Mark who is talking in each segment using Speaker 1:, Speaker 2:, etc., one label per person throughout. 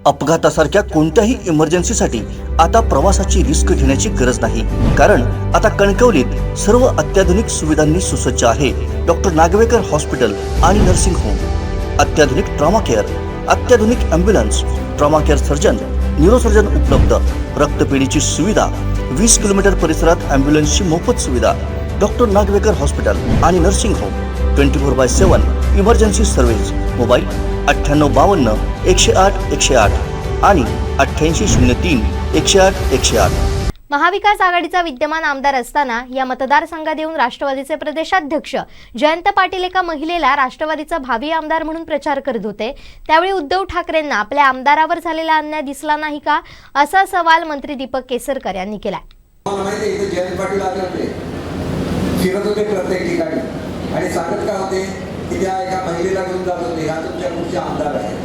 Speaker 1: अपघातासारख्या कोणत्याही इमर्जन्सीसाठी आता प्रवासाची रिस्क घेण्याची गरज नाही, कारण आता कणकवलीत सर्व अत्याधुनिक सुविधांनी सुसज्ज आहे डॉक्टर नागवेकर हॉस्पिटल आणि नर्सिंग होम। अत्याधुनिक ट्रॉमा केअर, अत्याधुनिक ambulance, trauma care surgeon, neurosurgeon उपलब्ध, रक्तपेढीची सुविधा, 20 किलोमीटर परिसरात ॲम्ब्युलन्सची मोफत सुविधा। डॉक्टर नागवेकर हॉस्पिटल आणि nursing home 24/7 emergency service. Mobile 9852 108 108 आणि 8803 108 108।
Speaker 2: महाविकास आघाडीचा विद्यमान आमदार असताना या मतदारसंघात येऊन राष्ट्रवादीचे प्रदेशाध्यक्ष जयंत पाटील एका महिलेला राष्ट्रवादीचा भावी आमदार म्हणून प्रचार करत होते। त्यावेळी उद्धव ठाकरेंना आपल्या आमदारावर झालेला अन्याय दिसला नाही का, असा सवाल मंत्री दीपक केसरकर यांनी केलाय।
Speaker 3: जयंत पाटील आले होते, फिरत होते प्रत्येक ठिकाणी आणि सांगत काय होते की त्या एका महिलेला घेऊन जात होते, हा तुमच्या पुढचे आमदार आहे।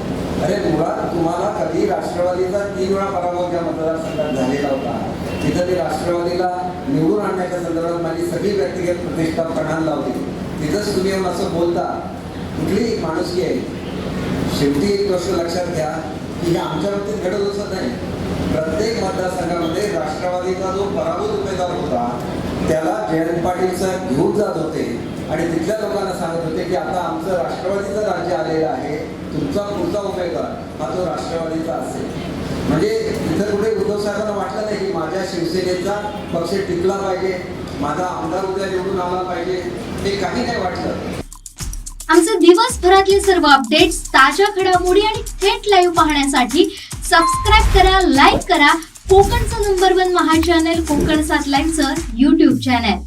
Speaker 3: अरे मुळात तुम्हाला कधी राष्ट्रवादीचा 3 वेळा पराभव त्या मतदारसंघात झालेला होता, तिथं ते राष्ट्रवादीला निवडून आणण्याच्या संदर्भात माझी सगळी व्यक्तिगत प्रतिष्ठा पणाला लावली। तिथंच तुम्ही येऊन असं बोलता, कुठली माणुसकी आहे? शेवटी एक गोष्ट लक्षात घ्या की हे आमच्या बाबतीत घडत असत नाही। प्रत्येक मतदारसंघामध्ये राष्ट्रवादीचा जो पराभूत उमेदवार होता त्याला जयंत पाटील साहेब घेऊन जात होते आणि तिथल्या लोकांना सांगत होते की आता आमचं राष्ट्रवादीचं राज्य आलेलं आहे, तुमचा पुढचा उमेदवार हा तो राष्ट्रवादीचा असेल। म्हणजे इथं कुठे उद्धव साहेबांना वाटलं नाही की माझ्या शिवसेनेचा पक्ष टिकला पाहिजे, माझा आमदार उद्या निवडून आला पाहिजे, हे काही नाही वाटलं।
Speaker 4: आमचे दिवसभरातले सर्व अपडेट्स, ताज्या घडामोडी आणि थेट लाईव्ह पाहण्यासाठी सबस्क्राईब करा, लाईक करा कोकणचं नंबर 1 महा चॅनल कोकण 7 लाईव्हचं YouTube चॅनल।